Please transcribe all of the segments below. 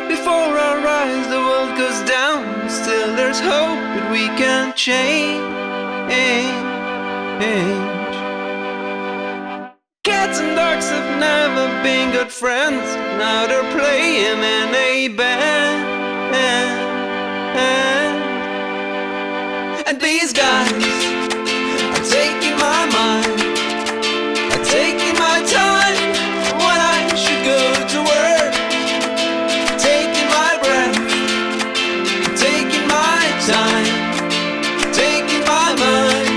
right before our eyes, the world goes down. Still there's hope that we can change. Cats and dogs have never been good friends. Now they're playing in a band. And these guys are taking my mind, are taking my time when I should go to work, taking my breath, taking my time, taking my mind.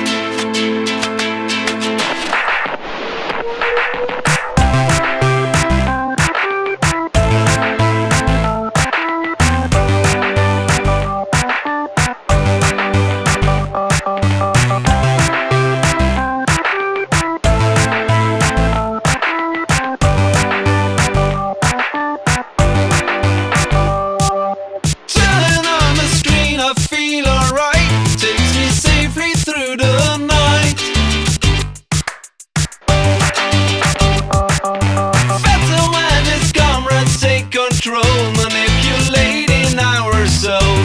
Manipulating our soul.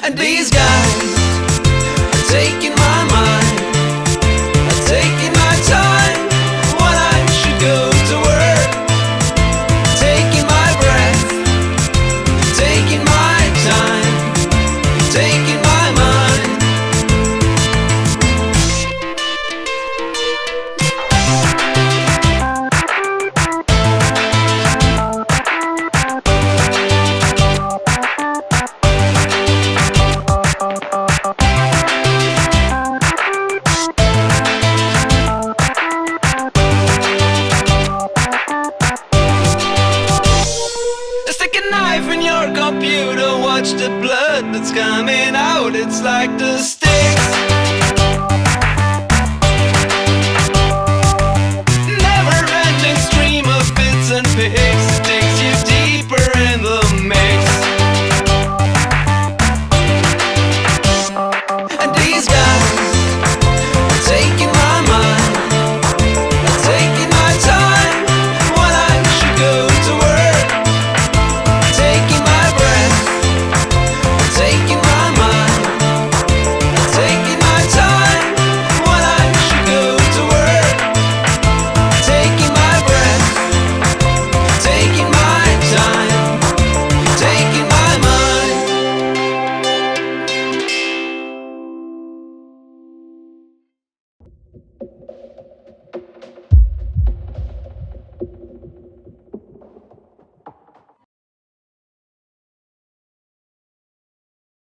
And these guys are taking my mind, are taking my time when I should go to work, taking my breath, taking my time, taking my mind. Knife in your computer, watch the blood that's coming out. It's like the